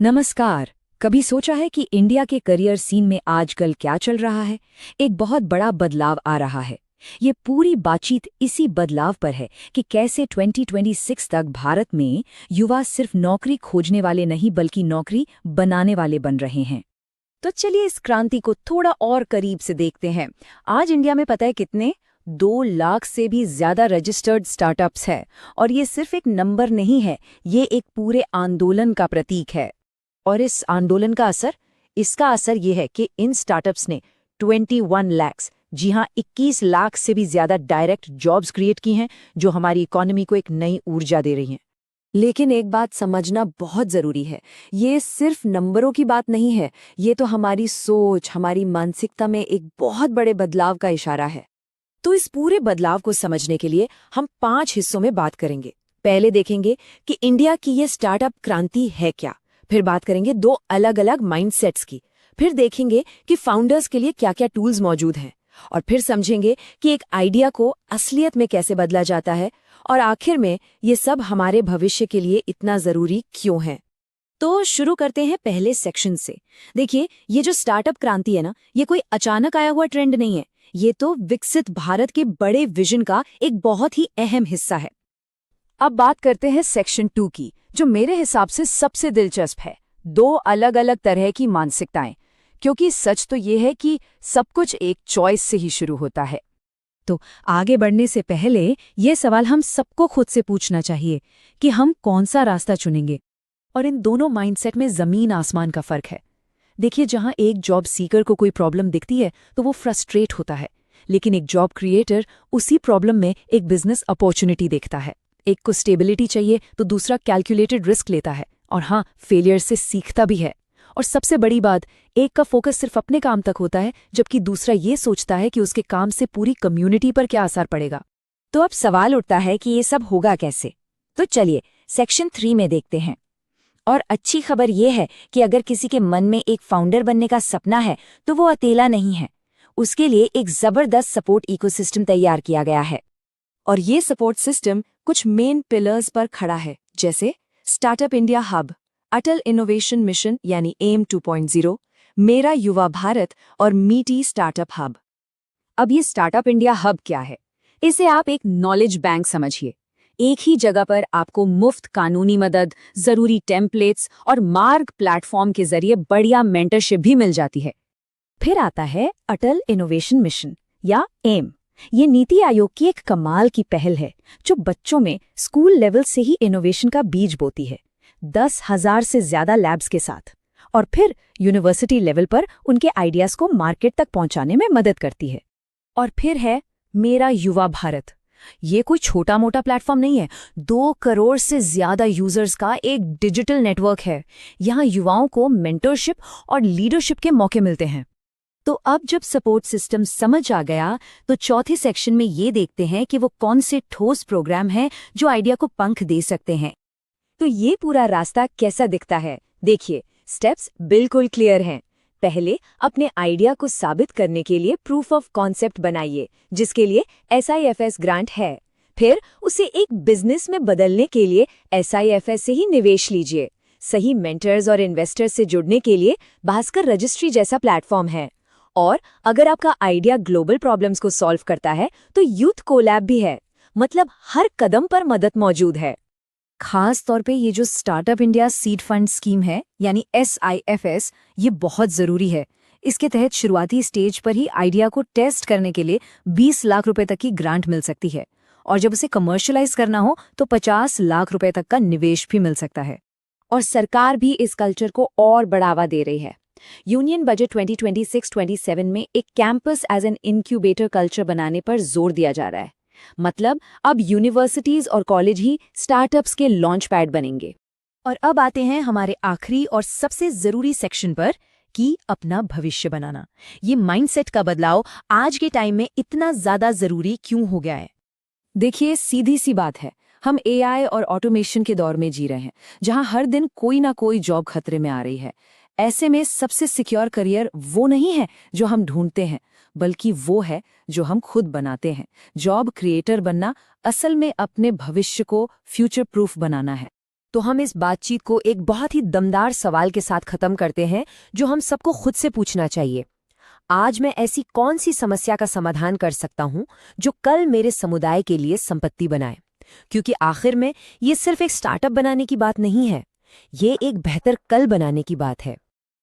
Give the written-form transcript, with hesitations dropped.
नमस्कार। कभी सोचा है कि इंडिया के करियर सीन में आजकल क्या चल रहा है? एक बहुत बड़ा बदलाव आ रहा है। ये पूरी बातचीत इसी बदलाव पर है कि कैसे 2026 तक भारत में युवा सिर्फ नौकरी खोजने वाले नहीं बल्कि नौकरी बनाने वाले बन रहे हैं। तो चलिए इस क्रांति को थोड़ा और करीब से देखते हैं। आज इंडिया में पता है कितने 2 लाख से भी ज्यादा रजिस्टर्ड स्टार्टअप्स है। और ये सिर्फ एक नंबर नहीं है, ये एक पूरे आंदोलन का प्रतीक है। और इस आंदोलन का असर, इसका असर ये है कि इन स्टार्टअप्स ने 21 लाख, जी हाँ 21 लाख से भी ज्यादा डायरेक्ट जॉब्स क्रिएट की हैं, जो हमारी इकोनॉमी को एक नई ऊर्जा दे रही हैं। लेकिन एक बात समझना बहुत जरूरी है, ये सिर्फ नंबरों की बात नहीं है, ये तो हमारी सोच, हमारी मानसिकता में एक बहुत बड़े बदलाव का इशारा है। तो इस पूरे बदलाव को समझने के लिए हम 5 हिस्सों में बात करेंगे। पहले देखेंगे कि इंडिया की ये स्टार्टअप क्रांति है क्या। फिर बात करेंगे 2 अलग अलग माइंडसेट्स की। फिर देखेंगे कि फाउंडर्स के लिए क्या क्या टूल्स मौजूद हैं। और फिर समझेंगे कि एक आइडिया को असलियत में कैसे बदला जाता है। और आखिर में ये सब हमारे भविष्य के लिए इतना जरूरी क्यों है। तो शुरू करते हैं पहले सेक्शन से। देखिए, ये जो स्टार्टअप क्रांति है ना, ये कोई अचानक आया हुआ ट्रेंड नहीं है। ये तो विकसित भारत के बड़े विजन का एक बहुत ही अहम हिस्सा है। अब बात करते हैं सेक्शन 2 की, जो मेरे हिसाब से सबसे दिलचस्प है। 2 अलग अलग तरह की मानसिकताएं, क्योंकि सच तो ये है कि सब कुछ एक चॉइस से ही शुरू होता है। तो आगे बढ़ने से पहले ये सवाल हम सबको खुद से पूछना चाहिए कि हम कौन सा रास्ता चुनेंगे। और इन दोनों माइंडसेट में जमीन आसमान का फर्क है। देखिए, जहां एक जॉब सीकर को कोई प्रॉब्लम दिखती है तो वो फ्रस्ट्रेट होता है, लेकिन एक जॉब क्रिएटर उसी प्रॉब्लम में एक बिजनेस अपॉर्चुनिटी देखता है। एक को स्टेबिलिटी चाहिए तो दूसरा कैलकुलेटेड रिस्क लेता है, और हाँ, फेलियर से सीखता भी है। और सबसे बड़ी बात, एक का फोकस सिर्फ अपने काम तक होता है, जबकि दूसरा ये सोचता है कि उसके काम से पूरी कम्युनिटी पर क्या असर पड़ेगा। तो अब सवाल उठता है कि ये सब होगा कैसे। तो चलिए सेक्शन 3 में देखते हैं। और अच्छी खबर ये है कि अगर किसी के मन में एक फाउंडर बनने का सपना है तो वो अकेला नहीं है। उसके लिए एक जबरदस्त सपोर्ट इकोसिस्टम तैयार किया गया है। और ये सपोर्ट सिस्टम कुछ मेन पिलर्स पर खड़ा है, जैसे स्टार्टअप इंडिया हब, अटल इनोवेशन मिशन यानी एम 2.0, मेरा युवा भारत और मीटी स्टार्टअप हब। अब ये स्टार्टअप इंडिया हब क्या है? इसे आप एक नॉलेज बैंक समझिए। एक ही जगह पर आपको मुफ्त कानूनी मदद, जरूरी टेम्पलेट्स और मार्ग प्लेटफॉर्म के जरिए बढ़िया मेंटरशिप भी मिल जाती है। फिर आता है अटल इनोवेशन मिशन या एम। ये नीति आयोग की एक कमाल की पहल है, जो बच्चों में स्कूल लेवल से ही इनोवेशन का बीज बोती है, 10,000 से ज्यादा लैब्स के साथ। और फिर यूनिवर्सिटी लेवल पर उनके आइडियाज को मार्केट तक पहुंचाने में मदद करती है। और फिर है मेरा युवा भारत। ये कोई छोटा मोटा प्लेटफॉर्म नहीं है, 2 करोड़ से ज्यादा यूजर्स का एक डिजिटल नेटवर्क है। यहाँ युवाओं को मेंटरशिप और लीडरशिप के मौके मिलते हैं। तो अब जब सपोर्ट सिस्टम समझ आ गया, तो चौथे सेक्शन में ये देखते हैं कि वो कौन से ठोस प्रोग्राम हैं जो आइडिया को पंख दे सकते हैं। तो ये पूरा रास्ता कैसा दिखता है? देखिए, स्टेप्स बिल्कुल क्लियर हैं। पहले अपने आइडिया को साबित करने के लिए प्रूफ ऑफ कॉन्सेप्ट बनाइए, जिसके लिए SIFS ग्रांट है। फिर उसे एक बिजनेस में बदलने के लिए SIFS से ही निवेश लीजिए। सही मेंटर्स और इन्वेस्टर्स से जुड़ने के लिए भास्कर रजिस्ट्री जैसा प्लेटफॉर्म है। और अगर आपका आइडिया ग्लोबल प्रॉब्लम्स को सॉल्व करता है तो यूथ कोलैब भी है। मतलब हर कदम पर मदद मौजूद है। खास तौर पे ये जो startup India seed fund scheme है यानी SIFS, ये बहुत जरूरी है। इसके तहत शुरुआती स्टेज पर ही आइडिया को टेस्ट करने के लिए 20 लाख रुपए तक की ग्रांट मिल सकती है, और जब उसे कमर्शियलाइज करना हो तो 50 लाख रुपए तक का निवेश भी मिल सकता है। और सरकार भी इस कल्चर को और बढ़ावा दे रही है। यूनियन बजट 2026-27 में एक campus as an incubator culture बनाने पर जोर दिया जा रहा है। मतलब अब यूनिवर्सिटीज और कॉलेज ही स्टार्टअप्स के लॉन्च पैड बनेंगे। और अब आते हैं हमारे आखिरी और सबसे जरूरी सेक्शन पर, कि अपना भविष्य बनाना। ये माइंडसेट का बदलाव आज के टाइम में इतना ज्यादा जरूरी क्यों हो गया है? देखिए, सीधी सी बात है, हम AI और ऑटोमेशन के दौर में जी रहे हैं, जहां हर दिन कोई ना कोई जॉब खतरे में आ रही है। ऐसे में सबसे सिक्योर करियर वो नहीं है जो हम ढूंढते हैं, बल्कि वो है जो हम खुद बनाते हैं। जॉब क्रिएटर बनना असल में अपने भविष्य को फ्यूचर प्रूफ बनाना है। तो हम इस बातचीत को एक बहुत ही दमदार सवाल के साथ खत्म करते हैं जो हम सबको खुद से पूछना चाहिए। आज मैं ऐसी कौन सी समस्या का समाधान कर सकता हूं जो कल मेरे समुदाय के लिए संपत्ति बनाए? क्योंकि आखिर में ये सिर्फ एक स्टार्टअप बनाने की बात नहीं है, ये एक बेहतर कल बनाने की बात है।